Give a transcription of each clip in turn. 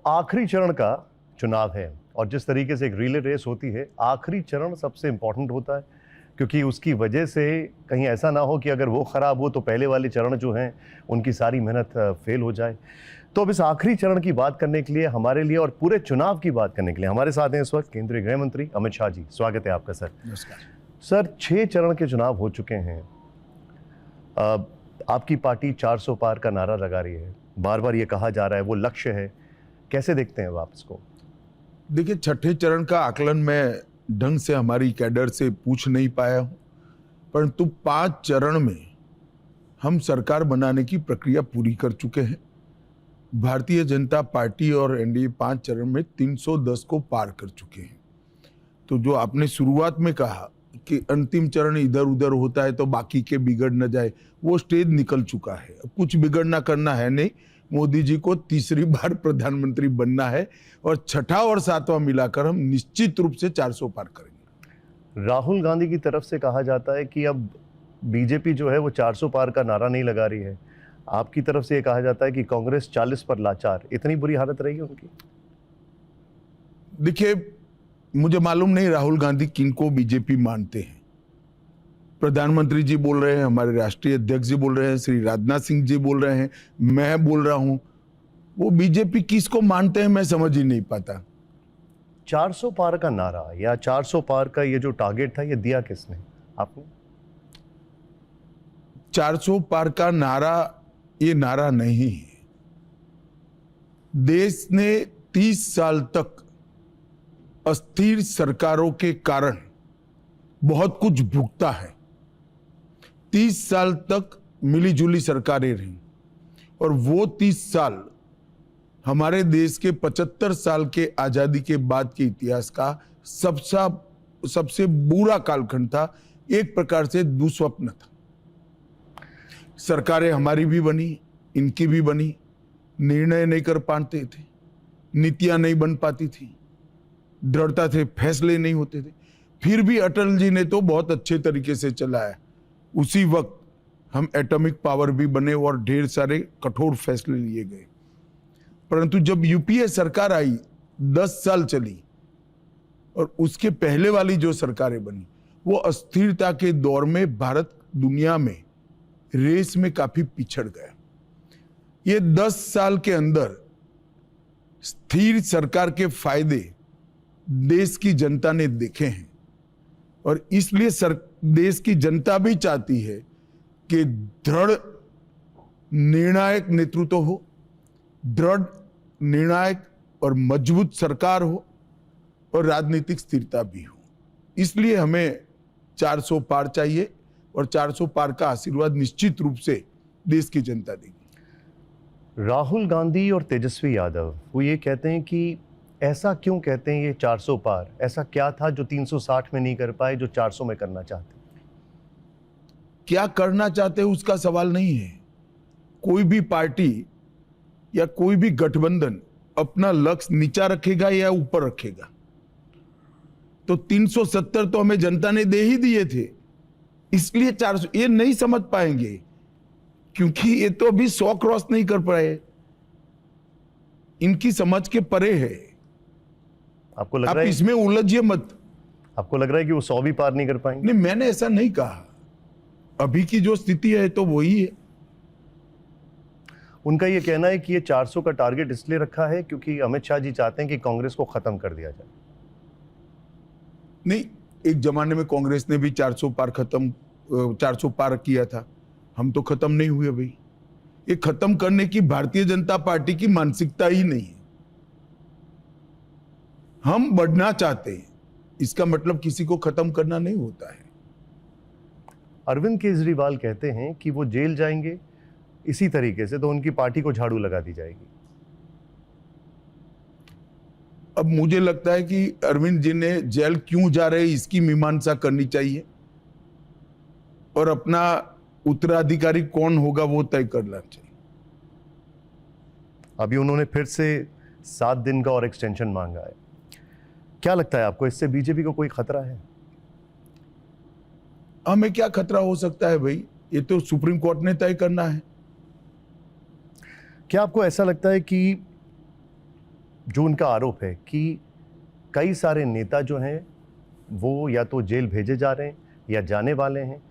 आखिरी चरण का चुनाव है और जिस तरीके से एक रिले रेस होती है, आखिरी चरण सबसे इंपॉर्टेंट होता है क्योंकि उसकी वजह से कहीं ऐसा ना हो कि अगर वो खराब हो तो पहले वाले चरण जो हैं उनकी सारी मेहनत फेल हो जाए। तो अब इस आखिरी चरण की बात करने के लिए हमारे लिए और पूरे चुनाव की बात करने के लिए हमारे साथ हैं इस वक्त केंद्रीय गृह मंत्री अमित शाह जी। स्वागत है आपका सर। नमस्कार सर, 6 चरण के चुनाव हो चुके हैं। आपकी पार्टी 400 पार का नारा लगा रही है, बार बार ये कहा जा रहा है वो लक्ष्य है, कैसे देखते हैं आप इसको? देखिए, छठे चरण का आकलन मैं ढंग से हमारी कैडर से पूछ नहीं पाया हूं, परंतु 5 चरण में हम सरकार बनाने की प्रक्रिया पूरी कर चुके हैं। भारतीय जनता पार्टी और एनडीए 5 चरण में 310 को पार कर चुके हैं। तो जो आपने शुरुआत में कहा कि अंतिम चरण इधर उधर होता है तो बाकी के बिगड़ न जाए, वो स्टेज निकल चुका है। अब कुछ बिगड़ना करना है नहीं। मोदी जी को तीसरी बार प्रधानमंत्री बनना है और छठा और सातवां मिलाकर हम निश्चित रूप से 400 पार करेंगे। राहुल गांधी की तरफ से कहा जाता है कि अब बीजेपी जो है वो 400 पार का नारा नहीं लगा रही है। आपकी तरफ से ये कहा जाता है कि कांग्रेस 40 पर लाचार। इतनी बुरी हालत रही है उनकी? देखिए, मुझे मालूम नहीं राहुल गांधी किनको बीजेपी मानते हैं। प्रधानमंत्री जी बोल रहे हैं, हमारे राष्ट्रीय अध्यक्ष जी बोल रहे हैं, श्री राजनाथ सिंह जी बोल रहे हैं, मैं बोल रहा हूं। वो बीजेपी किसको मानते हैं मैं समझ ही नहीं पाता। 400 पार का नारा या 400 पार का ये जो टारगेट था ये दिया किसने? आपने? 400 पार का नारा ये नारा नहीं है। देश ने 30 साल तक अस्थिर सरकारों के कारण बहुत कुछ भुगता है। 30 साल तक मिलीजुली सरकारें रहीं और वो 30 साल हमारे देश के 75 साल के आजादी के बाद के इतिहास का सबसे बुरा कालखंड था। एक प्रकार से दुस्वप्न था। सरकारें हमारी भी बनी, इनकी भी बनी, निर्णय नहीं कर पाते थे, नीतियां नहीं बन पाती थी, दृढ़ता से फैसले नहीं होते थे। फिर भी अटल जी ने तो बहुत अच्छे तरीके से चलाया। उसी वक्त हम एटॉमिक पावर भी बने और ढेर सारे कठोर फैसले लिए गए। परंतु जब यूपीए सरकार आई, 10 साल चली और उसके पहले वाली जो सरकारें बनी, वो अस्थिरता के दौर में भारत दुनिया में रेस में काफी पिछड़ गया। ये 10 साल के अंदर स्थिर सरकार के फायदे देश की जनता ने देखे हैं और इसलिए देश की जनता भी चाहती है कि दृढ़ निर्णायक नेतृत्व हो, दृढ़ निर्णायक और मजबूत सरकार हो और राजनीतिक स्थिरता भी हो। इसलिए हमें 400 पार चाहिए और 400 पार का आशीर्वाद निश्चित रूप से देश की जनता देगी। राहुल गांधी और तेजस्वी यादव वो ये कहते हैं कि ऐसा क्यों कहते हैं ये 400 पार? ऐसा क्या था जो 360 में नहीं कर पाए जो 400 में करना चाहते? क्या करना चाहते हैं उसका सवाल नहीं है। कोई भी पार्टी या कोई भी गठबंधन अपना लक्ष्य नीचा रखेगा या ऊपर रखेगा। तो 370 तो हमें जनता ने दे ही दिए थे, इसलिए 400 ये नहीं समझ पाएंगे क्योंकि ये तो अभी 100 क्रॉस नहीं कर पाए। इनकी समझ के परे है। आपको लग रहा है इसमें उलझिए मत। आपको लग रहा है कि वो 100 भी पार नहीं कर पाएंगे? नहीं, मैंने ऐसा नहीं कहा। अभी की जो स्थिति है तो वही है। उनका ये कहना है कि ये 400 का टारगेट इसलिए रखा है क्योंकि अमित शाह जी चाहते हैं कि कांग्रेस को खत्म कर दिया जाए। नहीं, एक जमाने में कांग्रेस ने भी 400 पार किया था। हम तो खत्म नहीं हुए भाई। ये खत्म करने की भारतीय जनता पार्टी की मानसिकता ही नहीं है। हम बढ़ना चाहते हैं, इसका मतलब किसी को खत्म करना नहीं होता है। अरविंद केजरीवाल कहते हैं कि वो जेल जाएंगे इसी तरीके से तो उनकी पार्टी को झाड़ू लगा दी जाएगी। अब मुझे लगता है कि अरविंद जी ने जेल क्यों जा रहे हैं इसकी मीमांसा करनी चाहिए और अपना उत्तराधिकारी कौन होगा वो तय करना चाहिए। अभी उन्होंने फिर से 7 दिन का और एक्सटेंशन मांगा है। क्या लगता है आपको, इससे बीजेपी को कोई खतरा है? हमें क्या खतरा हो सकता है भाई, ये तो सुप्रीम कोर्ट ने तय करना है। क्या आपको ऐसा लगता है कि जो उनका आरोप है कि कई सारे नेता जो हैं वो या तो जेल भेजे जा रहे हैं या जाने वाले हैं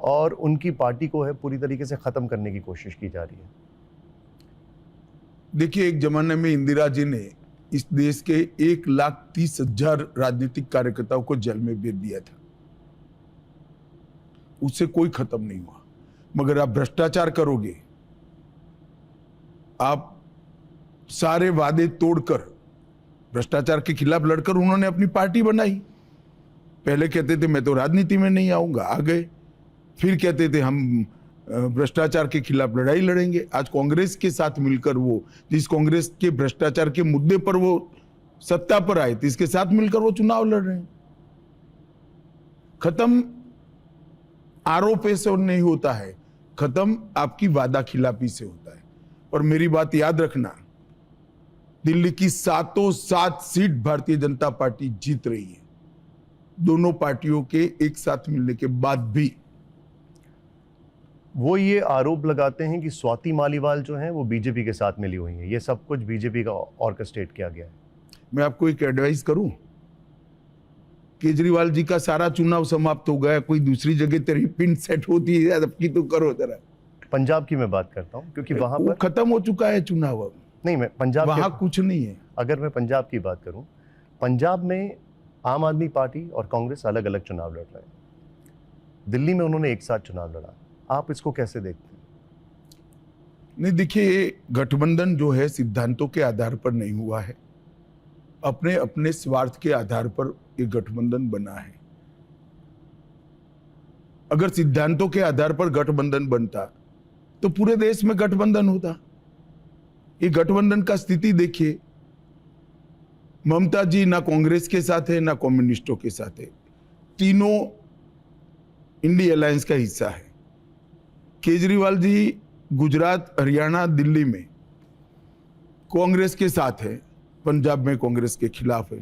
और उनकी पार्टी को है पूरी तरीके से ख़त्म करने की कोशिश की जा रही है। देखिए, एक जमाने में इंदिरा जी ने इस देश के 1,30,000 राजनीतिक कार्यकर्ताओं को जेल में भेज दिया था, उससे कोई खत्म नहीं हुआ। मगर आप भ्रष्टाचार करोगे, आप सारे वादे तोड़कर भ्रष्टाचार के खिलाफ लड़कर उन्होंने अपनी पार्टी बनाई। पहले कहते थे मैं तो राजनीति में नहीं आऊंगा, आ गए। फिर कहते थे हम भ्रष्टाचार के खिलाफ लड़ाई लड़ेंगे। आज कांग्रेस के साथ मिलकर वो, जिस कांग्रेस के भ्रष्टाचार के मुद्दे पर वो सत्ता पर आए थे, इसके साथ मिलकर वो चुनाव लड़ रहे हैं। खत्म आरोप से नहीं होता है, खत्म आपकी वादा खिलाफी से होता है। और मेरी बात याद रखना, दिल्ली की 7 सीट भारतीय जनता पार्टी जीत रही है, दोनों पार्टियों के एक साथ मिलने के बाद भी। वो ये आरोप लगाते हैं कि स्वाति मालीवाल जो हैं वो बीजेपी के साथ मिली हुई हैं, ये सब कुछ बीजेपी का ऑर्केस्ट्रेट किया गया है। मैं आपको एक एडवाइस करूं, केजरीवाल जी का सारा चुनाव समाप्त हो गया, कोई दूसरी जगह तेरी पिन सेट होती है, आपकी तो करो जरा। पंजाब की मैं बात करता हूं क्योंकि वहां पर खत्म हो चुका है चुनाव अब। नहीं, मैं पंजाब वहां कुछ नहीं है। अगर मैं पंजाब की बात करूं, पंजाब में आम आदमी पार्टी और कांग्रेस अलग अलग चुनाव लड़ रहे हैं। दिल्ली में उन्होंने एक साथ चुनाव लड़ा, आप इसको कैसे देखते हैं? नहीं, देखिए, गठबंधन जो है सिद्धांतों के आधार पर नहीं हुआ है, अपने अपने स्वार्थ के आधार पर ये गठबंधन बना है। अगर सिद्धांतों के आधार पर गठबंधन बनता तो पूरे देश में गठबंधन होता। ये गठबंधन का स्थिति देखिए, ममता जी ना कांग्रेस के साथ है ना कम्युनिस्टों के साथ है, तीनों इंडी अलायंस का हिस्सा है। केजरीवाल जी गुजरात, हरियाणा, दिल्ली में कांग्रेस के साथ है, पंजाब में कांग्रेस के खिलाफ है।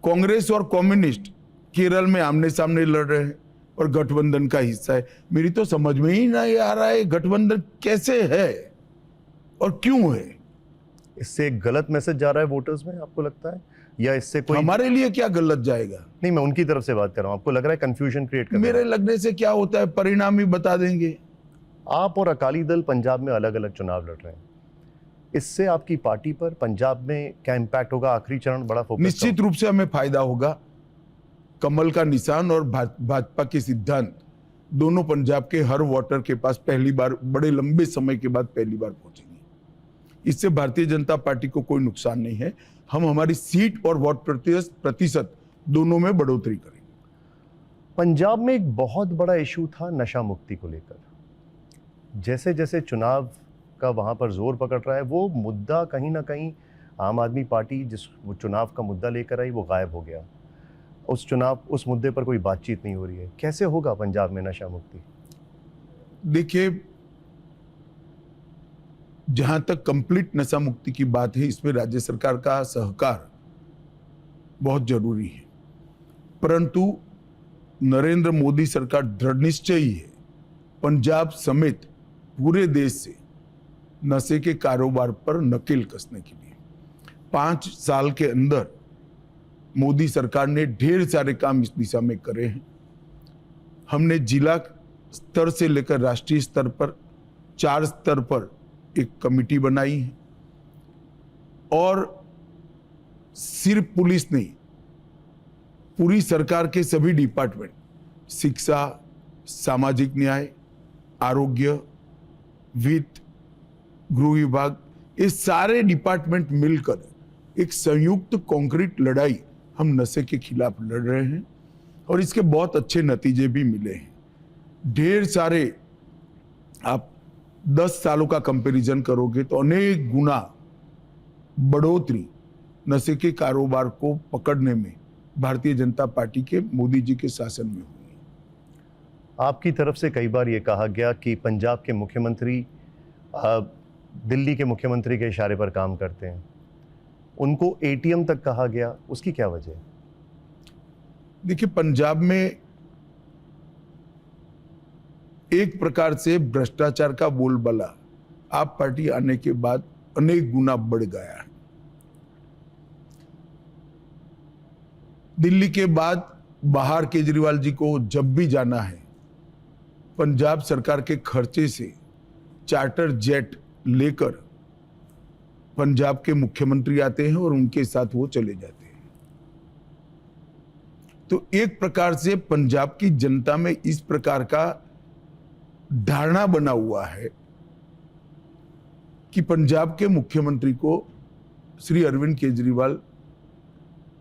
कांग्रेस और कम्युनिस्ट केरल में आमने सामने लड़ रहे हैं और गठबंधन का हिस्सा है। मेरी तो समझ में ही नहीं आ रहा है गठबंधन कैसे है और क्यों है। इससे एक गलत मैसेज जा रहा है वोटर्स में, आपको लगता है? या इससे कोई हमारे लिए क्या गलत जाएगा? नहीं, मैं उनकी तरफ से बात कर रहा हूं। आपको लग रहा है कंफ्यूजन क्रिएट कर रहे हैं? मेरे लगने से क्या होता है, परिणाम ही बता देंगे। आप और अकाली दल पंजाब में अलग अलग चुनाव लड़ रहे हैं, इससे आपकी पार्टी पर पंजाब में क्या इम्पैक्ट होगा? आखिरी चरण बड़ा फोकस। निश्चित रूप से हमें फायदा होगा। कमल का निशान और भाजपा के सिद्धांत दोनों पंजाब के हर वोटर के पास पहली बार, बड़े लंबे समय के बाद पहली बार पहुंचेंगे। इससे भारतीय जनता पार्टी को कोई नुकसान नहीं है। हम हमारी सीट और वोट प्रतिशत दोनों में बढ़ोतरी करेंगे। पंजाब में एक बहुत बड़ा इशू था नशा मुक्ति को लेकर। जैसे जैसे चुनाव का वहां पर जोर पकड़ रहा है, वो मुद्दा कहीं ना कहीं आम आदमी पार्टी जिस वो चुनाव का मुद्दा लेकर आई वो गायब हो गया। उस मुद्दे पर कोई बातचीत नहीं हो रही है। कैसे होगा पंजाब में नशा मुक्ति? देखिए, जहां तक कंप्लीट नशा मुक्ति की बात है, इसमें राज्य सरकार का सहकार बहुत जरूरी है। परंतु नरेंद्र मोदी सरकार दृढ़ निश्चयी है, पंजाब समेत पूरे देश से नशे के कारोबार पर नकेल कसने के लिए। 5 साल के अंदर मोदी सरकार ने ढेर सारे काम इस दिशा में करे हैं। हमने जिला स्तर से लेकर राष्ट्रीय स्तर पर 4 स्तर पर एक कमेटी बनाई है और सिर्फ पुलिस नहीं, पूरी सरकार के सभी डिपार्टमेंट, शिक्षा, सामाजिक न्याय, आरोग्य, वित्त, गृह विभाग, ये सारे डिपार्टमेंट मिलकर एक संयुक्त कॉन्क्रीट लड़ाई हम नशे के खिलाफ लड़ रहे हैं और इसके बहुत अच्छे नतीजे भी मिले हैं। ढेर सारे, आप 10 सालों का कंपैरिजन करोगे तो अनेक गुना बढ़ोतरी नशे के कारोबार को पकड़ने में भारतीय जनता पार्टी के मोदी जी के शासन में हुई। आपकी तरफ से कई बार ये कहा गया कि पंजाब के मुख्यमंत्री दिल्ली के मुख्यमंत्री के इशारे पर काम करते हैं, उनको एटीएम तक कहा गया, उसकी क्या वजह है? देखिए, पंजाब में एक प्रकार से भ्रष्टाचार का बोलबाला आप पार्टी आने के बाद अनेक गुना बढ़ गया है। दिल्ली के बाद बाहर केजरीवाल जी को जब भी जाना है, पंजाब सरकार के खर्चे से चार्टर जेट लेकर पंजाब के मुख्यमंत्री आते हैं और उनके साथ वो चले जाते हैं। तो एक प्रकार से पंजाब की जनता में इस प्रकार का धारणा बना हुआ है कि पंजाब के मुख्यमंत्री को श्री अरविंद केजरीवाल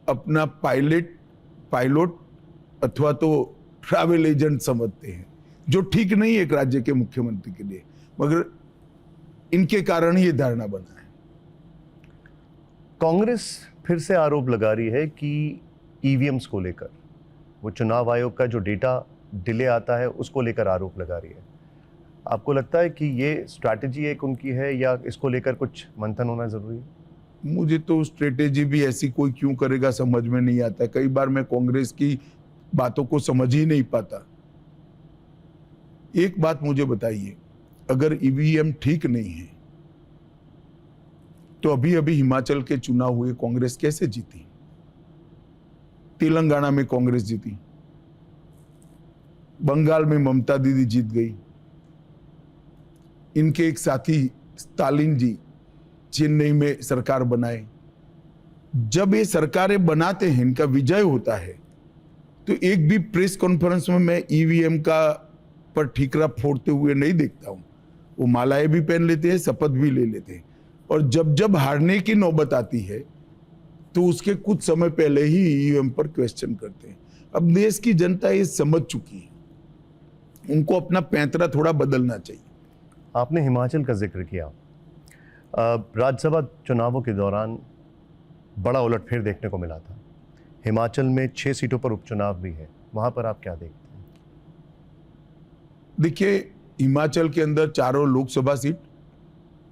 अपना पायलट अथवा तो ट्रैवल एजेंट समझते हैं, जो ठीक नहीं है एक राज्य के मुख्यमंत्री के लिए, मगर इनके कारण ये धारणा बना है। कांग्रेस फिर से आरोप लगा रही है कि ईवीएम्स को लेकर, वो चुनाव आयोग का जो डेटा डिले आता है उसको लेकर आरोप लगा रही है। आपको लगता है कि ये स्ट्रैटेजी एक उनकी है या इसको लेकर कुछ मंथन होना जरूरी है? मुझे तो स्ट्रेटेजी भी ऐसी कोई क्यों करेगा समझ में नहीं आता। कई बार मैं कांग्रेस की बातों को समझ ही नहीं पाता। एक बात मुझे बताइए, अगर ईवीएम ठीक नहीं है तो अभी अभी हिमाचल के चुनाव हुए, कांग्रेस कैसे जीती? तेलंगाना में कांग्रेस जीती, बंगाल में ममता दीदी जीत गई, इनके एक साथी स्टालिन जी चेन्नई में सरकार बनाए। जब ये सरकारें बनाते हैं, इनका विजय होता है, तो एक भी प्रेस कॉन्फ्रेंस में मैं ईवीएम का पर ठीकरा फोड़ते हुए नहीं देखता हूं। वो मालाएं भी पहन लेते हैं, शपथ भी ले लेते हैं, और जब जब हारने की नौबत आती है तो उसके कुछ समय पहले ही ईवीएम पर क्वेश्चन करते हैं। अब देश की जनता ये समझ चुकी है, उनको अपना पैंतरा थोड़ा बदलना चाहिए। आपने हिमाचल का जिक्र किया। राज्यसभा चुनावों के दौरान बड़ा उलटफेर देखने को मिला था। हिमाचल में 6 सीटों पर उपचुनाव भी है, वहां पर आप क्या देखते हैं? देखिए, हिमाचल के अंदर 4 लोकसभा सीट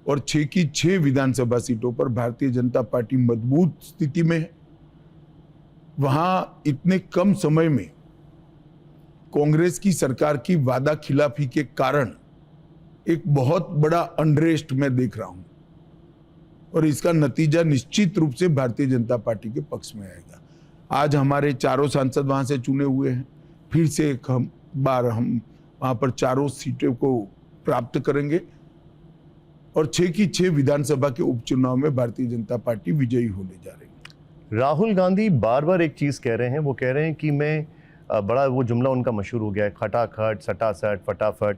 और 6 की 6 विधानसभा सीटों पर भारतीय जनता पार्टी मजबूत स्थिति में है। वहां इतने कम समय में कांग्रेस की सरकार की वादा खिलाफी के कारण एक बहुत बड़ा अनरेस्ट मैं देख रहा हूं, और इसका नतीजा निश्चित रूप से भारतीय जनता पार्टी के पक्ष में आएगा। आज हमारे 4 सांसद वहां से चुने हुए हैं, फिर से एक बार हम वहां पर 4 सीटों को प्राप्त करेंगे, और 6 की 6 विधानसभा के उपचुनाव में भारतीय जनता पार्टी विजयी होने जा रही है। राहुल गांधी बार बार एक चीज कह रहे हैं, वो कह रहे हैं कि मैं बड़ा वो जुमला उनका मशहूर हो गया है, खटाखट सटासट फटाफट।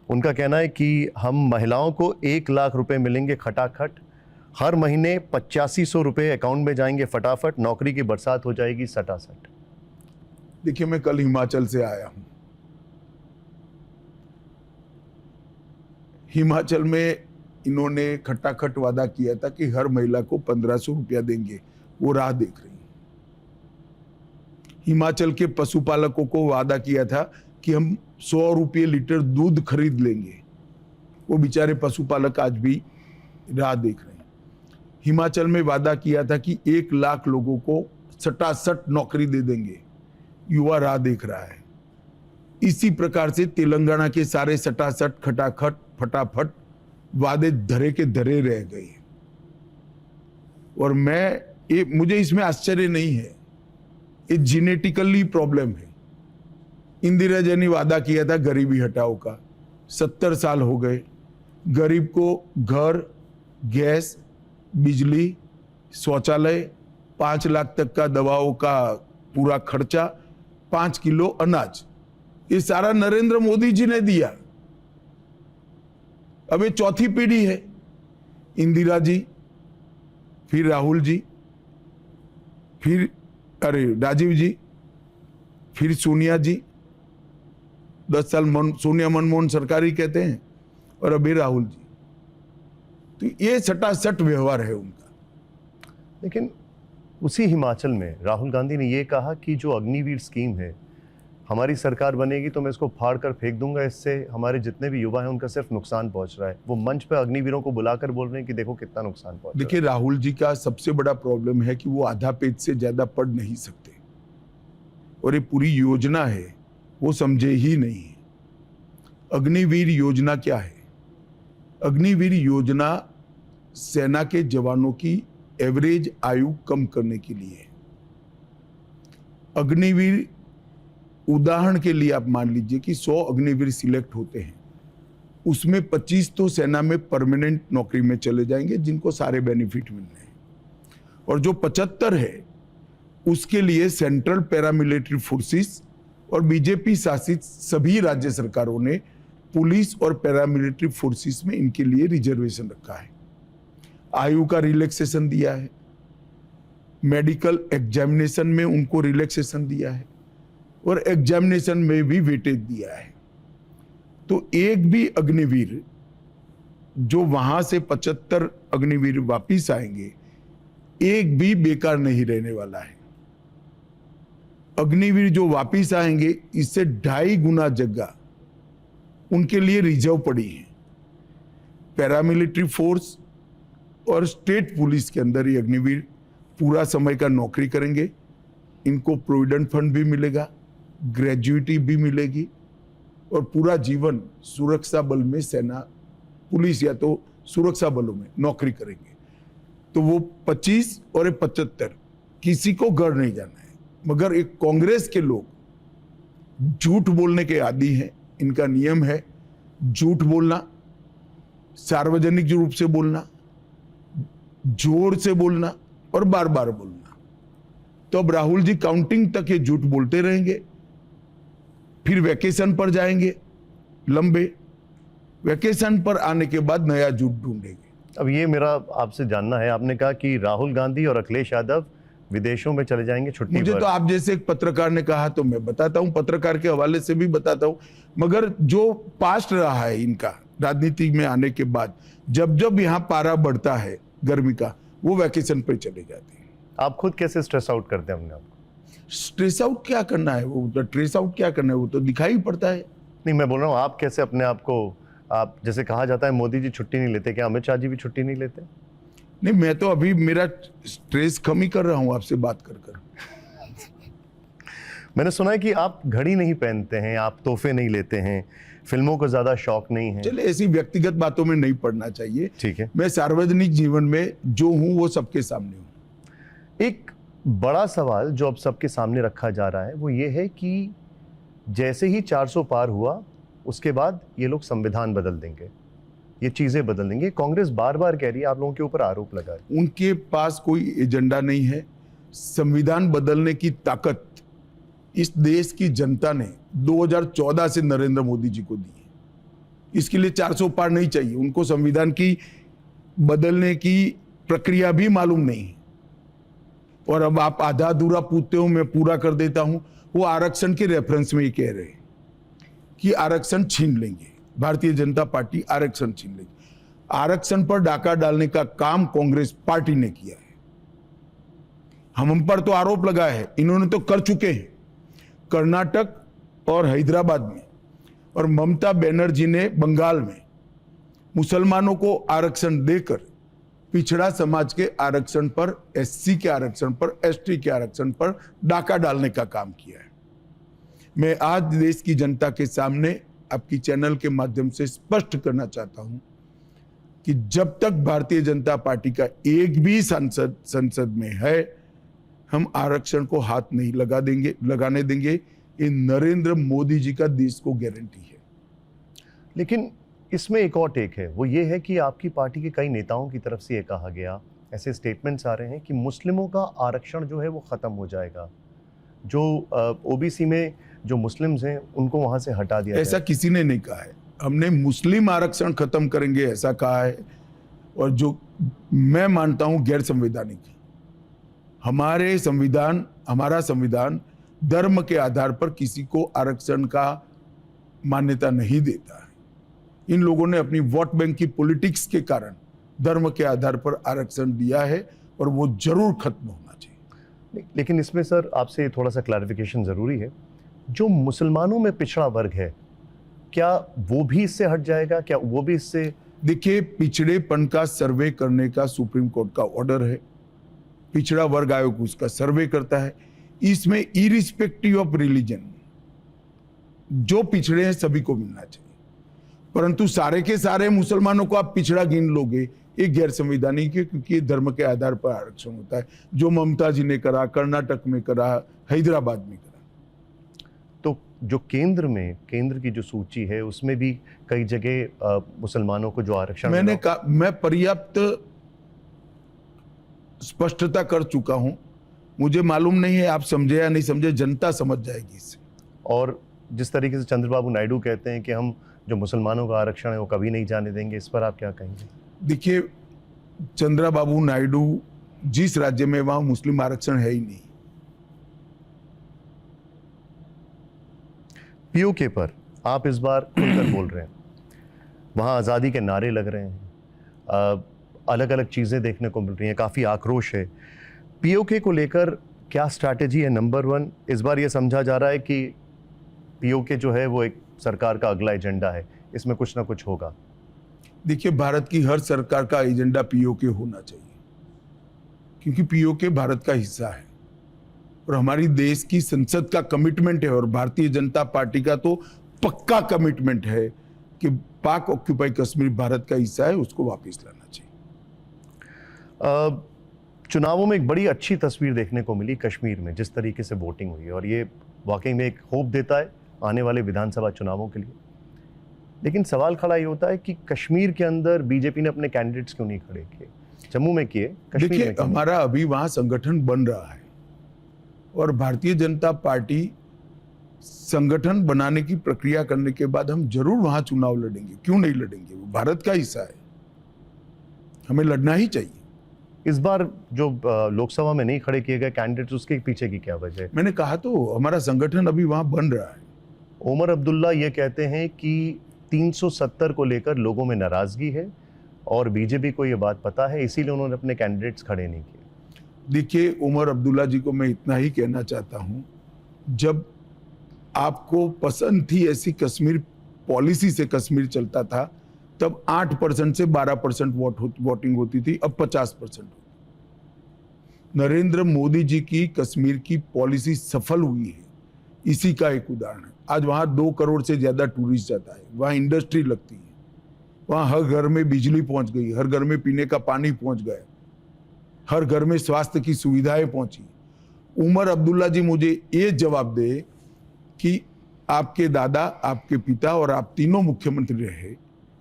उनका कहना है कि हम महिलाओं को 1 लाख रुपए मिलेंगे खटाखट, हर महीने 8500 रुपए अकाउंट में जाएंगे फटाफट, नौकरी की बरसात हो जाएगी सटासट। देखिए, मैं कल हिमाचल से आया हूं। हिमाचल में इन्होंने खटाखट वादा किया था कि हर महिला को 1500 रुपया देंगे, वो राह देख रही है। हिमाचल के पशुपालकों को वादा किया था कि हम 100 रुपये लीटर दूध खरीद लेंगे, वो बेचारे पशुपालक आज भी राह देख रहे हैं। हिमाचल में वादा किया था कि 1 लाख लोगों को सटासट नौकरी दे देंगे, युवा राह देख रहा है। इसी प्रकार से तेलंगाना के सारे सटासट खटाखट फटाफट वादे धरे के धरे रह गए। और मुझे इसमें आश्चर्य नहीं है, ये जेनेटिकली प्रॉब्लम है। इंदिरा जी ने वादा किया था गरीबी हटाओ का, 70 साल हो गए, गरीब को घर, गैस, बिजली, शौचालय, 5 लाख तक का दवाओं का पूरा खर्चा, 5 किलो अनाज, ये सारा नरेंद्र मोदी जी ने दिया। अब ये चौथी पीढ़ी है, इंदिरा जी, फिर राहुल जी, फिर राजीव जी, फिर सोनिया जी, 10 साल सोनिया मनमोहन सरकार ही कहते हैं, और अभी राहुल जी। तो ये सटासट व्यवहार है उनका। लेकिन उसी हिमाचल में राहुल गांधी ने ये कहा कि जो अग्निवीर स्कीम है, हमारी सरकार बनेगी तो मैं इसको फाड़ कर फेंक दूंगा, इससे हमारे जितने भी युवा हैं उनका सिर्फ नुकसान पहुंच रहा है। वो मंच पे अग्निवीरों को बुलाकर बोल रहे हैं कि देखो कितना नुकसान पहुंच रहा है। देखिए, राहुल जी का सबसे बड़ा प्रॉब्लम है कि वो आधा पेज से ज्यादा पढ़ नहीं सकते, और ये पूरी योजना है वो समझे ही नहीं है। अग्निवीर योजना क्या है? अग्निवीर योजना सेना के जवानों की एवरेज आयु कम करने के लिए है। अग्निवीर, उदाहरण के लिए आप मान लीजिए कि 100 अग्निवीर सिलेक्ट होते हैं, उसमें 25 तो सेना में परमानेंट नौकरी में चले जाएंगे जिनको सारे बेनिफिट मिल रहे हैं, और जो 75 है उसके लिए सेंट्रल पैरामिलिट्री फोर्सेस और बीजेपी शासित सभी राज्य सरकारों ने पुलिस और पैरामिलिट्री फोर्सेस में इनके लिए रिजर्वेशन रखा है। आयु का रिलैक्सेशन दिया है, मेडिकल एग्जामिनेशन में उनको रिलैक्सेशन दिया है, और एग्जामिनेशन में भी वेटेज दिया है। तो एक भी अग्निवीर जो वहां से 75 अग्निवीर वापिस आएंगे, एक भी बेकार नहीं रहने वाला है। अग्निवीर जो वापिस आएंगे, इससे 2.5 गुना जगह उनके लिए रिजर्व पड़ी है। पैरामिलिट्री फोर्स और स्टेट पुलिस के अंदर ये अग्निवीर पूरा समय का नौकरी करेंगे। इनको प्रोविडेंट फंड भी मिलेगा, ग्रेजुइटी भी मिलेगी, और पूरा जीवन सुरक्षा बल में, सेना, पुलिस या तो सुरक्षा बलों में नौकरी करेंगे। तो वो 25 और 75 किसी को घर नहीं जाना है। मगर एक कांग्रेस के लोग झूठ बोलने के आदी हैं। इनका नियम है झूठ बोलना, सार्वजनिक रूप से बोलना, जोर से बोलना और बार बार बोलना। तो अब राहुल जी काउंटिंग तक ये झूठ बोलते रहेंगे, फिर वैकेशन पर जाएंगे, लंबे वैकेशन पर आने के बाद नया झूठ ढूंढेंगे। अब ये मेरा आपसे जानना है, आपने कहा कि राहुल गांधी और अखिलेश यादव विदेशों में चले जाएंगे छुट्टी मुझे पर। तो आप जैसे एक पत्रकार ने कहा तो मैं बताता हूं, पत्रकार के हवाले से भी बताता हूं। मगर जो पास्ट रहा है इनका राजनीति में आने के बाद, जब जब यहाँ पारा बढ़ता है गर्मी का, वो वैकेशन पर चले जाते हैं। आप खुद कैसे स्ट्रेस आउट करते हैं अपने आप को? स्ट्रेस आउट क्या करना है, वो तो ट्रेस आउट क्या करना है, वो तो दिखाई पड़ता है। नहीं, मैं बोल रहा हूँ आप कैसे अपने आप को, आप जैसे कहा जाता है मोदी जी छुट्टी नहीं लेते, क्या अमित शाह जी भी छुट्टी नहीं लेते? नहीं, मैं तो अभी मेरा स्ट्रेस कम ही कर रहा हूं आपसे बात कर कर। मैंने सुना है कि आप घड़ी नहीं पहनते हैं, आप तोहफे नहीं लेते हैं, फिल्मों को ज्यादा शौक नहीं है। चले, ऐसी व्यक्तिगत बातों में नहीं पड़ना चाहिए। ठीक है। मैं सार्वजनिक जीवन में जो हूं वो सबके सामने हूं। एक बड़ा सवाल जो अब सबके सामने रखा जा रहा है वो ये है कि जैसे ही 400 पार हुआ उसके बाद ये लोग संविधान बदल देंगे, ये चीजें बदल देंगे। कांग्रेस बार बार कह रही है, आप लोगों के ऊपर आरोप लगा है। उनके पास कोई एजेंडा नहीं है। संविधान बदलने की ताकत इस देश की जनता ने 2014 से नरेंद्र मोदी जी को दी है। इसके लिए 400 पार नहीं चाहिए। उनको संविधान की बदलने की प्रक्रिया भी मालूम नहीं है। और अब आप आधा अधूरा पूछते हो, मैं पूरा कर देता हूं। वो आरक्षण के रेफरेंस में ही कह रहे हैं कि आरक्षण छीन लेंगे, भारतीय जनता पार्टी आरक्षण छीन लेगी। आरक्षण पर डाका डालने का काम कांग्रेस पार्टी ने किया है। हम पर तो आरोप लगा है, इन्होंने तो कर चुके हैं कर्नाटक और हैदराबाद में, और ममता बनर्जी ने बंगाल में मुसलमानों को आरक्षण देकर पिछड़ा समाज के आरक्षण पर, एससी के आरक्षण पर, एसटी के आरक्षण पर डाका डालने का काम किया है। मैं आज देश की जनता के सामने आपकी चैनल के माध्यम से स्पष्ट करना चाहता हूं कि जब तक भारतीय जनता पार्टी का एक भी सांसद संसद में है, हम आरक्षण को हाथ नहीं लगाने देंगे। ये नरेंद्र मोदी जी का देश को गारंटी है। लेकिन इसमें एक और टेक है, वो ये है कि आपकी पार्टी के कई नेताओं की तरफ से ये कहा गया, ऐसे स्टेटमेंट्स आ रहे हैं कि मुस्लिमों का आरक्षण जो है वो ख़त्म हो जाएगा, जो ओबीसी में जो मुस्लिम्स हैं उनको वहाँ से हटा दिया ऐसा किसी ने नहीं कहा है। हमने मुस्लिम आरक्षण खत्म करेंगे ऐसा कहा है, और जो मैं मानता हूँ गैर संवैधानिक है। हमारा संविधान धर्म के आधार पर किसी को आरक्षण का मान्यता नहीं देता है। इन लोगों ने अपनी वोट बैंक की पॉलिटिक्स के कारण धर्म के आधार पर आरक्षण दिया है, और वो जरूर खत्म होना चाहिए। लेकिन इसमें सर आपसे थोड़ा सा क्लैरिफिकेशन ज़रूरी है, जो मुसलमानों में पिछड़ा वर्ग है, क्या वो भी इससे हट जाएगा? क्या वो भी इससे? देखिए, पिछड़ेपन का सर्वे करने का सुप्रीम कोर्ट का ऑर्डर है। पिछड़ा वर्ग आयोग उसका सर्वे करता है। इसमें इरिस्पेक्टिव ऑफ रिलीजन जो पिछड़े हैं सभी को मिलना चाहिए, परंतु सारे के सारे मुसलमानों को आप पिछड़ा गिन लोगे, ये गैर संवैधानिक है, क्योंकि ये धर्म के आधार पर आरक्षण होता है, जो ममता जी ने करा, कर्नाटक में करा, हैदराबाद में करा। तो जो केंद्र की जो सूची है उसमें भी कई जगह मुसलमानों को जो आरक्षण मैंने मिला। कहा, मैं पर्याप्त स्पष्टता कर चुका हूं, मुझे मालूम नहीं है आप समझे या नहीं समझे, जनता समझ जाएगी इससे। और जिस तरीके से चंद्रबाबू नायडू कहते हैं कि हम जो मुसलमानों का आरक्षण है वो कभी नहीं जाने देंगे, इस पर आप क्या कहेंगे? देखिए, चंद्रबाबू नायडू जिस राज्य में, वहां मुस्लिम आरक्षण है ही नहीं। पीओके पर आप इस बार खुलकर बोल रहे हैं, वहाँ आज़ादी के नारे लग रहे हैं, अलग अलग चीज़ें देखने को मिल रही हैं, काफ़ी आक्रोश है। पीओके को लेकर क्या स्ट्रैटेजी है? नंबर 1, इस बार ये समझा जा रहा है कि पीओके जो है वो एक सरकार का अगला एजेंडा है, इसमें कुछ ना कुछ होगा। देखिए, भारत की हर सरकार का एजेंडा पीओके होना चाहिए, क्योंकि पीओके भारत का हिस्सा है और हमारी देश की संसद का कमिटमेंट है, और भारतीय जनता पार्टी का तो पक्का कमिटमेंट है कि पाक ऑक्यूपाई कश्मीर भारत का हिस्सा है, उसको वापस लाना चाहिए। चुनावों में एक बड़ी अच्छी तस्वीर देखने को मिली कश्मीर में, जिस तरीके से वोटिंग हुई, और ये वाकई में एक होप देता है आने वाले विधानसभा चुनावों के लिए। लेकिन सवाल खड़ा ये होता है कि कश्मीर के अंदर बीजेपी ने अपने कैंडिडेट्स क्यों नहीं खड़े किए? जम्मू में किए, कश्मीर देखिए, में क्यों नहीं? हमारा अभी वहां संगठन बन रहा है, और भारतीय जनता पार्टी संगठन बनाने की प्रक्रिया करने के बाद हम जरूर वहां चुनाव लड़ेंगे। क्यों नहीं लड़ेंगे? वो भारत का हिस्सा है, हमें लड़ना ही चाहिए। इस बार जो लोकसभा में नहीं खड़े किए गए कैंडिडेट्स, उसके पीछे की क्या वजह है? मैंने कहा तो, हमारा संगठन अभी वहां बन रहा है। ओमर अब्दुल्ला ये कहते हैं कि 370 को लेकर लोगों में नाराजगी है और बीजेपी को ये बात पता है, इसीलिए उन्होंने अपने कैंडिडेट्स खड़े नहीं किए। देखिए, उमर अब्दुल्ला जी को मैं इतना ही कहना चाहता हूं, जब आपको पसंद थी ऐसी कश्मीर पॉलिसी से कश्मीर चलता था, तब 8% से 12% वोटिंग होती थी, अब 50% होती। नरेंद्र मोदी जी की कश्मीर की पॉलिसी सफल हुई है, इसी का एक उदाहरण है। आज वहां 2 करोड़ से ज्यादा टूरिस्ट जाता है, वहां इंडस्ट्री लगती है, वहां हर घर में बिजली पहुंच गई, हर घर में पीने का पानी पहुंच गया, हर घर में स्वास्थ्य की सुविधाएं पहुंची। उमर अब्दुल्ला जी मुझे ये जवाब दे कि आपके दादा, आपके पिता और आप तीनों मुख्यमंत्री रहे,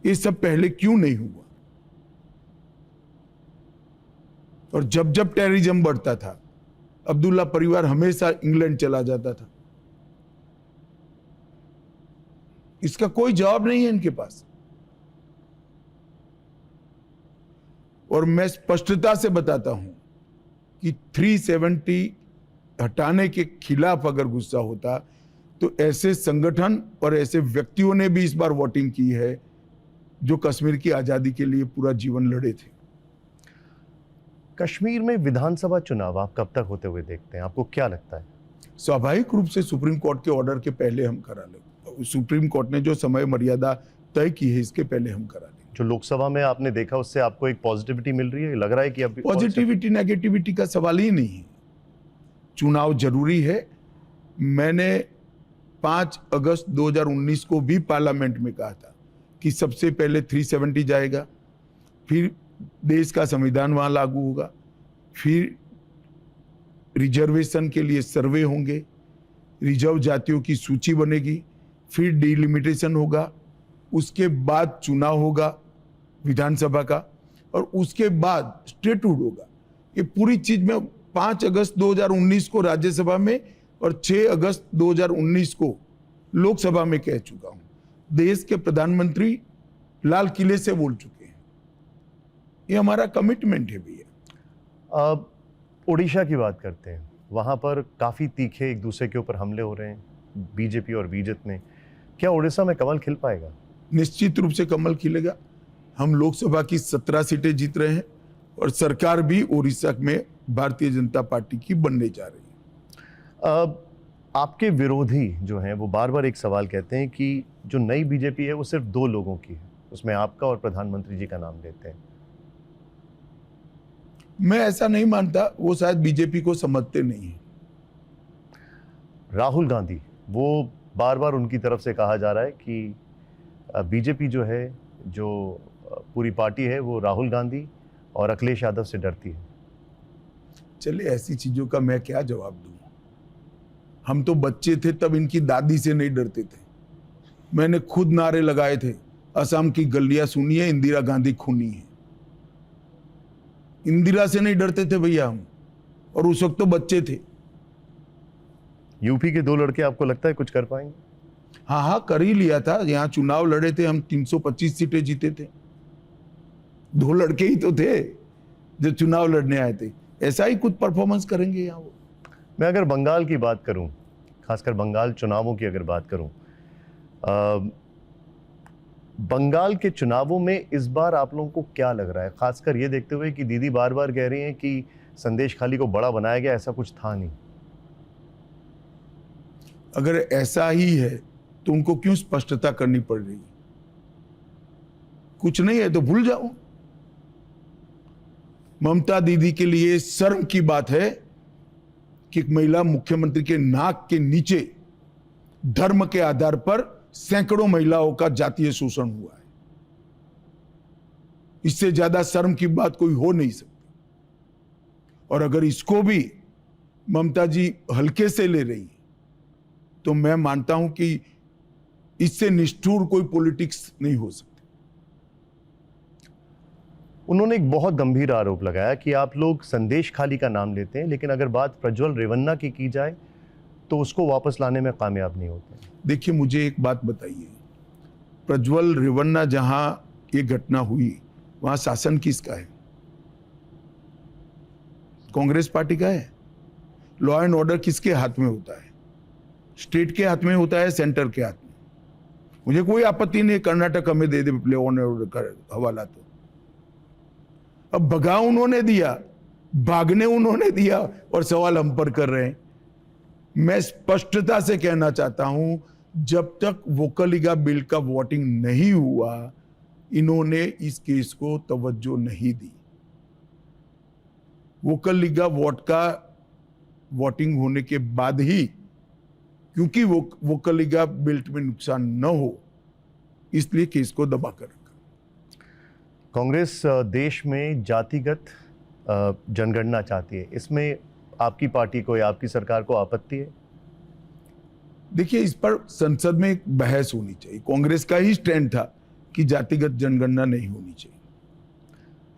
ये सब पहले क्यों नहीं हुआ? और जब जब टेररिज्म बढ़ता था, अब्दुल्ला परिवार हमेशा इंग्लैंड चला जाता था। इसका कोई जवाब नहीं है इनके पास। और मैं स्पष्टता से बताता हूं कि 370 हटाने के खिलाफ अगर गुस्सा होता तो ऐसे संगठन और ऐसे व्यक्तियों ने भी इस बार वोटिंग की है जो कश्मीर की आजादी के लिए पूरा जीवन लड़े थे। कश्मीर में विधानसभा चुनाव आप कब तक होते हुए देखते हैं? आपको क्या लगता है? स्वाभाविक रूप से सुप्रीम कोर्ट के ऑर्डर के पहले हम करा लेंगे। सुप्रीम कोर्ट ने जो समय मर्यादा तय की है, इसके पहले हम करा लेंगे। जो लोकसभा में आपने देखा, उससे आपको एक पॉजिटिविटी मिल रही है? लग रहा है कि अब पॉजिटिविटी नेगेटिविटी का सवाल ही नहीं है। चुनाव जरूरी है। मैंने 5 अगस्त 2019 को भी पार्लियामेंट में कहा था कि सबसे पहले 370 जाएगा, फिर देश का संविधान वहां लागू होगा, फिर रिजर्वेशन के लिए सर्वे होंगे, रिजर्व जातियों की सूची बनेगी, फिर डिलिमिटेशन होगा, उसके बाद चुनाव होगा विधानसभा का, और उसके बाद स्टेटहुड होगा। ये पूरी चीज में 5 अगस्त 2019 को राज्यसभा में और 6 अगस्त 2019 को लोकसभा में कह चुका हूं। देश के प्रधानमंत्री लाल किले से बोल चुके हैं। ये हमारा कमिटमेंट है भैया। अब उड़ीसा की बात करते हैं, वहाँ पर काफ़ी तीखे एक दूसरे के ऊपर हमले हो रहे हैं बीजेपी और बीजेपी में। क्या उड़ीसा में कमल खिल पाएगा? निश्चित रूप से कमल खिलेगा। हम लोकसभा की 17 सीटें जीत रहे हैं और सरकार भी उड़ीसा में भारतीय जनता पार्टी की बनने जा रही है। अब आपके विरोधी जो हैं वो बार बार एक सवाल कहते हैं कि जो नई बीजेपी है वो सिर्फ 2 लोगों की है, उसमें आपका और प्रधानमंत्री जी का नाम लेते हैं। मैं ऐसा नहीं मानता, वो शायद बीजेपी को समझते नहीं है। राहुल गांधी, वो बार बार उनकी तरफ से कहा जा रहा है कि बीजेपी जो है, जो पूरी पार्टी है वो राहुल गांधी और अखिलेश यादव से डरती है। चले, ऐसी चीजों का मैं क्या जवाब दूं। हम तो बच्चे थे तब इनकी दादी से नहीं डरते थे। मैंने खुद नारे लगाए थे, असम की गलियां सुनिए, इंदिरा गांधी खूनी है। इंदिरा से नहीं डरते थे भैया हम, और उस वक्त तो बच्चे थे। यूपी के 2 लड़के आपको लगता है कुछ कर पाएंगे? हाँ हाँ, कर ही लिया था। यहाँ चुनाव लड़े थे हम, 325 सीटें जीते थे। 2 लड़के ही तो थे जो चुनाव लड़ने आए थे। ऐसा ही कुछ परफॉर्मेंस करेंगे यहाँ वो। मैं अगर बंगाल की बात करूं, खासकर बंगाल चुनावों की अगर बात करूं, बंगाल के चुनावों में इस बार आप लोगों को क्या लग रहा है, खासकर ये देखते हुए कि दीदी बार बार कह रही हैं कि संदेश खाली को बड़ा बनाया गया, ऐसा कुछ था नहीं। अगर ऐसा ही है तो उनको क्यों स्पष्टता करनी पड़ रही? कुछ नहीं है तो भूल जाओ। ममता दीदी के लिए शर्म की बात है कि एक महिला मुख्यमंत्री के नाक के नीचे धर्म के आधार पर सैकड़ों महिलाओं का जातीय शोषण हुआ है। इससे ज्यादा शर्म की बात कोई हो नहीं सकती। और अगर इसको भी ममता जी हल्के से ले रही है तो मैं मानता हूं कि इससे निष्ठुर कोई पॉलिटिक्स नहीं हो सकती। उन्होंने एक बहुत गंभीर आरोप लगाया कि आप लोग संदेश खाली का नाम लेते हैं, लेकिन अगर बात प्रज्वल रेवन्ना की जाए तो उसको वापस लाने में कामयाब नहीं होते। देखिए, मुझे एक बात बताइए, प्रज्वल रेवन्ना जहां ये घटना हुई वहां शासन किसका है? कांग्रेस पार्टी का है। लॉ एंड ऑर्डर किसके हाथ में होता है? स्टेट के हाथ में होता है, सेंटर के हाथ में। मुझे कोई आपत्ति नहीं, कर्नाटक हमें दे दे लॉ एंड ऑर्डर का हवाला। तो अब भगा उन्होंने दिया, भागने उन्होंने दिया, और सवाल हम पर कर रहे हैं। मैं स्पष्टता से कहना चाहता हूं, जब तक वोकलिगा बिल का वोटिंग नहीं हुआ, इन्होंने इस केस को तवज्जो नहीं दी। वोकलिगा वोट का वोटिंग होने के बाद ही, क्योंकि वोकलिगा बिल्ट में नुकसान न हो, इसलिए केस को दबा कर रखा। कांग्रेस देश में जातिगत जनगणना चाहती है, इसमें आपकी पार्टी को या आपकी सरकार को आपत्ति है? देखिए, इस पर संसद में एक बहस होनी चाहिए। कांग्रेस का ही स्टैंड था कि जातिगत जनगणना नहीं होनी चाहिए।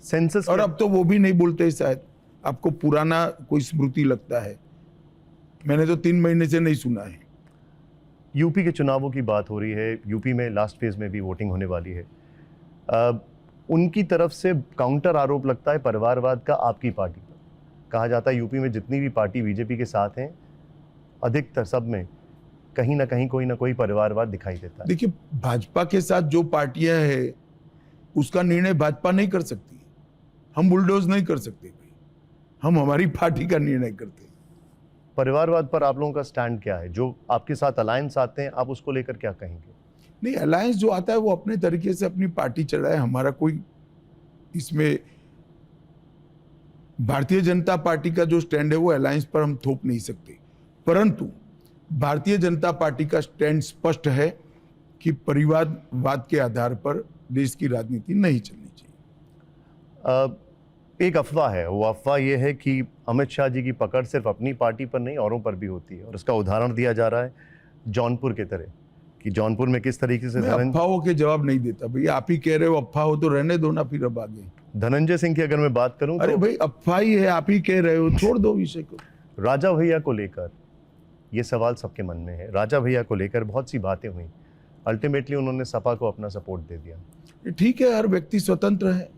सेंसस और अब तो वो भी नहीं बोलते। शायद आपको पुराना कोई स्मृति लगता है, मैंने तो 3 महीने से नहीं सुना है। यूपी के चुनावों की बात हो रही है, यूपी में लास्ट फेज में भी वोटिंग होने वाली है। उनकी तरफ से काउंटर आरोप लगता है परिवारवाद का आपकी पार्टी पर। कहा जाता है यूपी में जितनी भी पार्टी बीजेपी के साथ हैं, अधिकतर सब में कहीं ना कहीं कोई ना कोई परिवारवाद दिखाई देता है। देखिए, भाजपा के साथ जो पार्टियां हैं उसका निर्णय भाजपा नहीं कर सकती। हम बुलडोज नहीं कर सकते भाई, हम हमारी पार्टी का निर्णय करते हैं। परिवारवाद पर आप लोगों का स्टैंड क्या है? जो आपके साथ अलायंस आते हैं, आप उसको लेकर क्या कहेंगे? नहीं, अलायंस जो आता है वो अपने तरीके से अपनी पार्टी चलाए। हमारा कोई इसमें, भारतीय जनता पार्टी का जो स्टैंड है वो अलायंस पर हम थोप नहीं सकते। परंतु भारतीय जनता पार्टी का स्टैंड स्पष्ट है कि परिवारवाद के आधार पर देश की राजनीति नहीं चलनी चाहिए। एक अफवाह है, वो अफवाह ये है कि अमित शाह जी की पकड़ सिर्फ अपनी पार्टी पर नहीं औरों पर भी होती है, और उसका उदाहरण दिया जा रहा है जौनपुर के तरह, कि जौनपुर में किस तरीके से मैं अफवाहों के जवाब नहीं देता भैया। आप ही कह रहे हो अफवाह हो तो रहने दो ना, फिर अब आगे। धनंजय सिंह की अगर मैं बात करूं अरे भाई, अफवाह ही है, आप ही कह रहे हो, छोड़ दो विषय को। राजा भैया को लेकर ये सवाल सबके मन में है। राजा भैया को लेकर बहुत सी बातें हुई, अल्टीमेटली उन्होंने सपा को अपना सपोर्ट दे दिया। ठीक है, हर व्यक्ति स्वतंत्र है।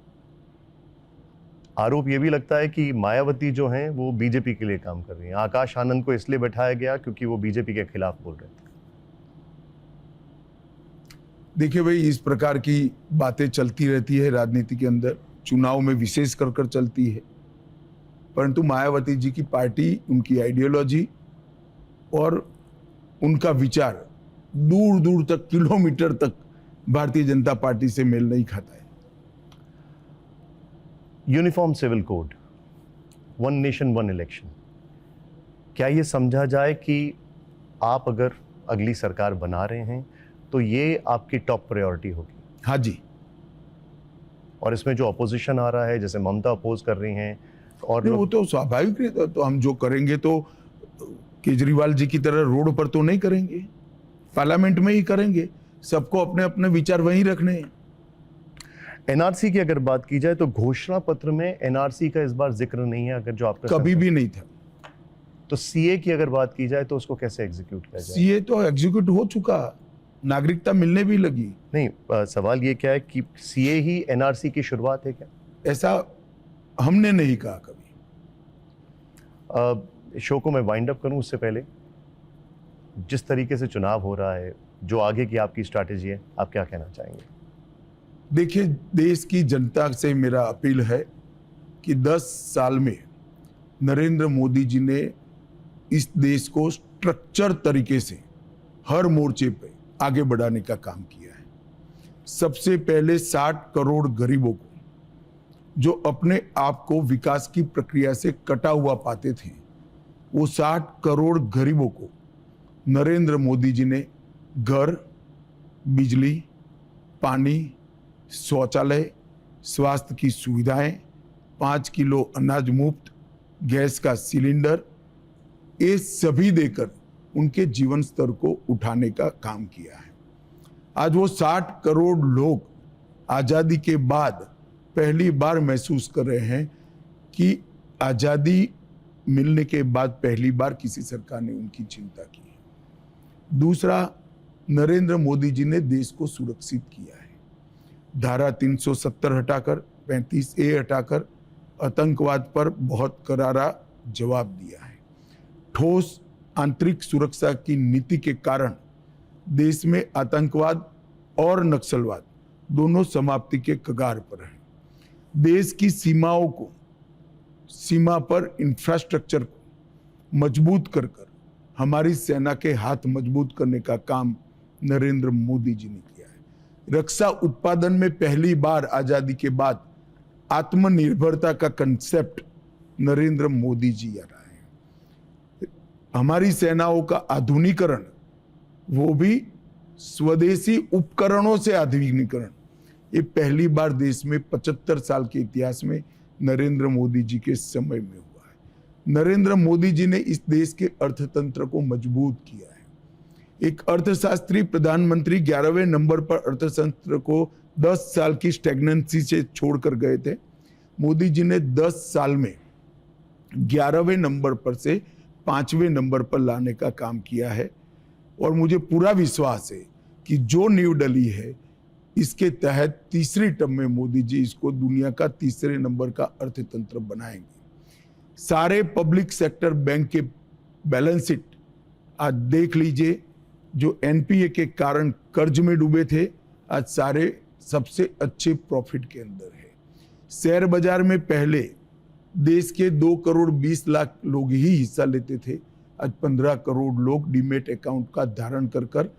आरोप ये भी लगता है कि मायावती जो हैं वो बीजेपी के लिए काम कर रही हैं। आकाश आनंद को इसलिए बैठाया गया क्योंकि वो बीजेपी के खिलाफ बोल रहे थे। देखिए भाई, इस प्रकार की बातें चलती रहती है राजनीति के अंदर, चुनाव में विशेष कर चलती है। परंतु मायावती जी की पार्टी, उनकी आइडियोलॉजी और उनका विचार दूर दूर तक, किलोमीटर तक भारतीय जनता पार्टी से मेल नहीं खाता है। Uniform civil code, one nation one election, क्या ये समझा जाए कि आप अगर अगली सरकार बना रहे हैं तो ये आपकी टॉप प्रायोरिटी होगी? हाँ जी, और इसमें जो अपोजिशन आ रहा है, जैसे ममता अपोज कर रही हैं और नहीं, वो तो स्वाभाविक है। तो हम जो करेंगे तो केजरीवाल जी की तरह रोड पर तो नहीं करेंगे, पार्लियामेंट में ही करेंगे। सबको अपने अपने विचार वहीं रखने हैं। एनआरसी की अगर बात की जाए तो घोषणा पत्र में एनआरसी का इस बार जिक्र नहीं है, अगर जो आपका कभी भी नहीं था। तो सीए की अगर बात की जाए तो उसको कैसे एग्जीक्यूट किया जाए? सीए तो एग्जीक्यूट हो चुका, नागरिकता मिलने भी लगी। नहीं, सवाल ये क्या है कि सीए ही एनआरसी की शुरुआत है क्या? ऐसा हमने नहीं कहा कभी। शो को मैं वाइंड अप करूं उससे पहले, जिस तरीके से चुनाव हो रहा है, जो आगे की आपकी स्ट्रैटेजी है, आप क्या कहना चाहेंगे? देखिए, देश की जनता से मेरा अपील है कि 10 साल में नरेंद्र मोदी जी ने इस देश को स्ट्रक्चर तरीके से हर मोर्चे पे आगे बढ़ाने का काम किया है। सबसे पहले 60 करोड़ गरीबों को, जो अपने आप को विकास की प्रक्रिया से कटा हुआ पाते थे, वो 60 करोड़ गरीबों को नरेंद्र मोदी जी ने घर, बिजली, पानी, शौचालय, स्वास्थ्य की सुविधाएं, 5 किलो अनाज मुफ्त, गैस का सिलेंडर, ये सभी देकर उनके जीवन स्तर को उठाने का काम किया है। आज वो 60 करोड़ लोग आज़ादी के बाद पहली बार महसूस कर रहे हैं कि आज़ादी मिलने के बाद पहली बार किसी सरकार ने उनकी चिंता की है। दूसरा, नरेंद्र मोदी जी ने देश को सुरक्षित किया है। धारा 370 हटाकर 35A हटाकर आतंकवाद पर बहुत करारा जवाब दिया है। ठोस आंतरिक सुरक्षा की नीति के कारण देश में आतंकवाद और नक्सलवाद दोनों समाप्ति के कगार पर हैं। देश की सीमाओं को, सीमा पर इंफ्रास्ट्रक्चर को मजबूत कर हमारी सेना के हाथ मजबूत करने का काम नरेंद्र मोदी जी ने किया है। रक्षा उत्पादन में पहली बार आजादी के बाद आत्मनिर्भरता का कंसेप्ट नरेंद्र मोदी जी आ रहा है। हमारी सेनाओं का आधुनिकीकरण, वो भी स्वदेशी उपकरणों से आधुनिकीकरण, ये पहली बार देश में 75 साल के इतिहास में नरेंद्र मोदी जी के समय में हुआ है। नरेंद्र मोदी जी ने इस देश के अर्थतंत्र को मजबूत किया है। एक अर्थशास्त्री प्रधानमंत्री 11वें नंबर पर अर्थतंत्र को 10 साल की स्टैग्नेंसी से छोड़कर गए थे। मोदी जी ने 10 साल में 11वें नंबर पर से 5वें नंबर पर लाने का काम किया है। और मुझे पूरा विश्वास है कि जो न्यू दिल्ली है, इसके तहत तीसरी टर्म में मोदी जी इसको दुनिया का तीसरे नंबर का अर्थतंत्र बनाएंगे। सारे पब्लिक सेक्टर बैंक के बैलेंस शीट आज देख लीजिए, जो एनपीए के कारण कर्ज में डूबे थे, आज सारे सबसे अच्छे प्रॉफिट के अंदर है। शेयर बाजार में पहले देश के 2 करोड़ 20 लाख लोग ही हिस्सा लेते थे, आज 15 करोड़ लोग डीमेट अकाउंट का धारण कर कर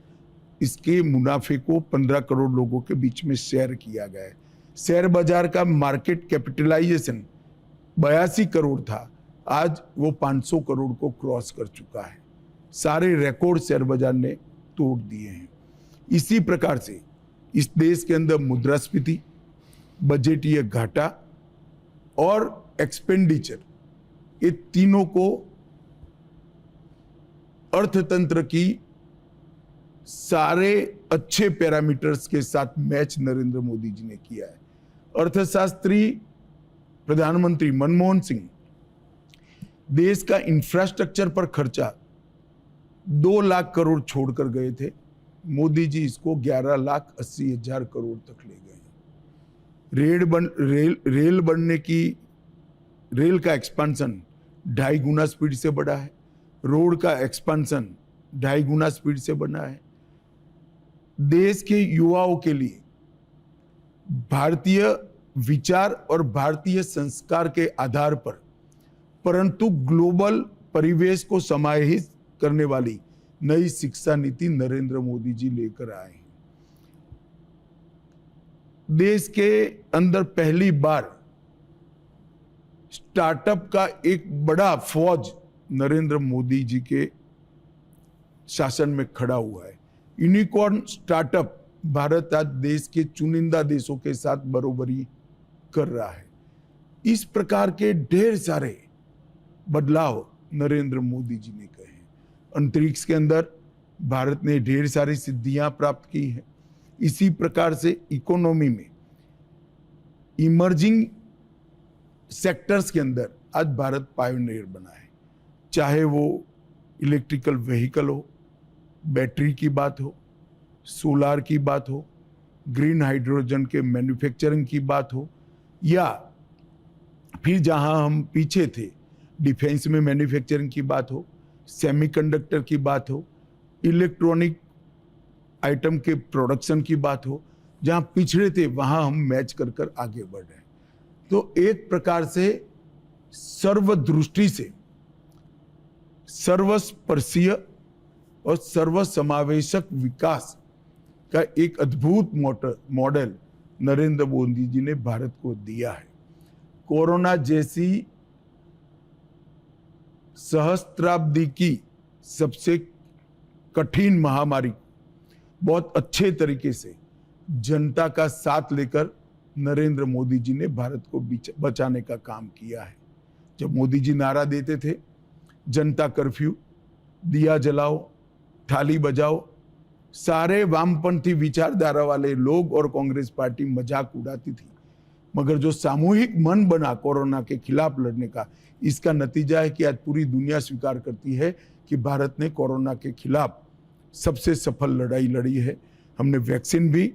इसके मुनाफे को 15 करोड़ लोगों के बीच में शेयर किया गया है। शेयर बाजार का मार्केट कैपिटलाइजेशन 82 करोड़ था, आज वो 500 करोड़ को क्रॉस कर चुका है। सारे रिकॉर्ड शेयर बाजार ने तोड़ दिए हैं। इसी प्रकार से इस देश के अंदर मुद्रास्फीति, बजटीय घाटा और एक्सपेंडिचर, ये तीनों को अर्थतंत्र की सारे अच्छे पैरामीटर्स के साथ मैच नरेंद्र मोदी जी ने किया है। अर्थशास्त्री प्रधानमंत्री मनमोहन सिंह देश का इंफ्रास्ट्रक्चर पर खर्चा 2 लाख करोड़ छोड़कर गए थे, मोदी जी इसको 11,80,000 करोड़ तक ले गए। रेल बनने की, रेल का एक्सपेंशन 2.5 गुना स्पीड से बढ़ा है। रोड का एक्सपेंशन 2.5 गुना स्पीड से बना है। देश के युवाओं के लिए भारतीय विचार और भारतीय संस्कार के आधार पर, परंतु ग्लोबल परिवेश को समाहित करने वाली नई शिक्षा नीति नरेंद्र मोदी जी लेकर आए हैं। देश के अंदर पहली बार स्टार्टअप का एक बड़ा फौज नरेंद्र मोदी जी के शासन में खड़ा हुआ है। यूनिकॉर्न स्टार्टअप भारत आज देश के चुनिंदा देशों के साथ बरोबरी कर रहा है। इस प्रकार के ढेर सारे बदलाव नरेंद्र मोदी जी ने कहे हैं। अंतरिक्ष के अंदर भारत ने ढेर सारी सिद्धियां प्राप्त की हैं। इसी प्रकार से इकोनॉमी में इमर्जिंग सेक्टर्स के अंदर आज भारत पायोनियर बना है, चाहे वो इलेक्ट्रिकल व्हीकल हो, बैटरी की बात हो, सोलार की बात हो, ग्रीन हाइड्रोजन के मैन्युफैक्चरिंग की बात हो, या फिर जहां हम पीछे थे डिफेंस में मैन्युफैक्चरिंग की बात हो, सेमीकंडक्टर की बात हो, इलेक्ट्रॉनिक आइटम के प्रोडक्शन की बात हो, जहां पिछड़े थे वहां हम मैच कर कर आगे बढ़ रहे हैं। तो एक प्रकार से सर्वदृष्टि से सर्वस्पर्शीय और सर्वसमावेशक विकास का एक अद्भुत मॉडल नरेंद्र मोदी जी ने भारत को दिया है। कोरोना जैसी सहस्त्राब्दी की सबसे कठिन महामारी बहुत अच्छे तरीके से जनता का साथ लेकर नरेंद्र मोदी जी ने भारत को बचाने का काम किया है। जब मोदी जी नारा देते थे जनता कर्फ्यू, दिया जलाओ, थाली बजाओ, सारे वामपंथी विचारधारा वाले लोग और कांग्रेस पार्टी मजाक उड़ाती थी, मगर जो सामूहिक मन बना कोरोना के खिलाफ लड़ने का, इसका नतीजा है कि आज पूरी दुनिया स्वीकार करती है कि भारत ने कोरोना के खिलाफ सबसे सफल लड़ाई लड़ी है। हमने वैक्सीन भी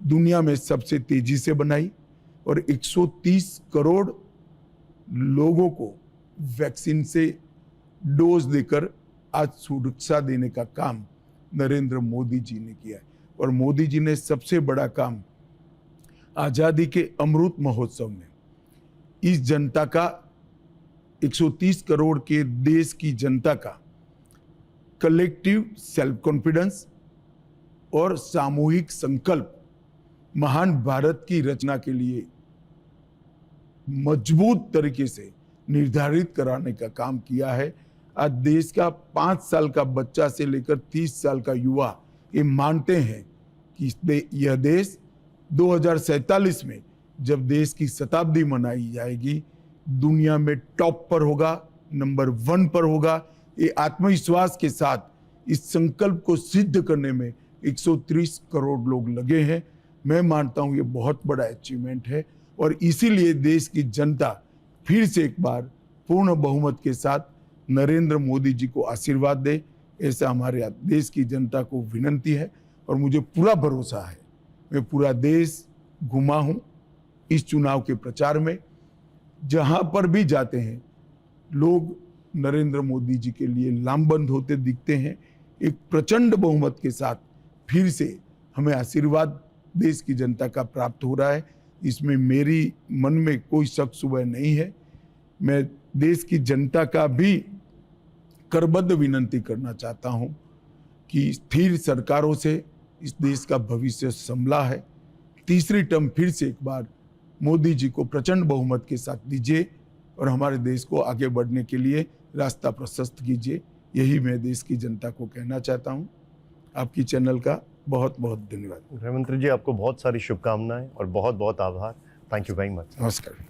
दुनिया में सबसे तेजी से बनाई और 130 करोड़ लोगों को वैक्सीन से डोज देकर आज सुरक्षा देने का काम नरेंद्र मोदी जी ने किया है। और मोदी जी ने सबसे बड़ा काम आजादी के अमृत महोत्सव में इस जनता का 130 करोड़ के देश की जनता का कलेक्टिव सेल्फ कॉन्फिडेंस और सामूहिक संकल्प महान भारत की रचना के लिए मजबूत तरीके से निर्धारित कराने का काम किया है। आज देश का 5 साल का बच्चा से लेकर 30 साल का युवा ये मानते हैं कि यह देश 2047 में जब देश की शताब्दी मनाई जाएगी दुनिया में टॉप पर होगा, नंबर 1 पर होगा। ये आत्मविश्वास के साथ इस संकल्प को सिद्ध करने में 130 करोड़ लोग लगे हैं। मैं मानता हूं ये बहुत बड़ा अचीवमेंट है और इसीलिए देश की जनता फिर से एक बार पूर्ण बहुमत के साथ नरेंद्र मोदी जी को आशीर्वाद दे, ऐसा हमारे देश की जनता को विनती है। और मुझे पूरा भरोसा है, मैं पूरा देश घुमा हूं इस चुनाव के प्रचार में, जहां पर भी जाते हैं लोग नरेंद्र मोदी जी के लिए लामबंद होते दिखते हैं। एक प्रचंड बहुमत के साथ फिर से हमें आशीर्वाद देश की जनता का प्राप्त हो रहा है, इसमें मेरी मन में कोई शक शुबह नहीं है। मैं देश की जनता का भी करबद्ध विनती करना चाहता हूं कि स्थिर सरकारों से इस देश का भविष्य संभला है। तीसरी टर्म फिर से एक बार मोदी जी को प्रचंड बहुमत के साथ दीजिए और हमारे देश को आगे बढ़ने के लिए रास्ता प्रशस्त कीजिए। यही मैं देश की जनता को कहना चाहता हूं। आपकी चैनल का बहुत बहुत धन्यवाद। गृह मंत्री जी, आपको बहुत सारी शुभकामनाएं और बहुत बहुत आभार। Thank you very much. नमस्कार।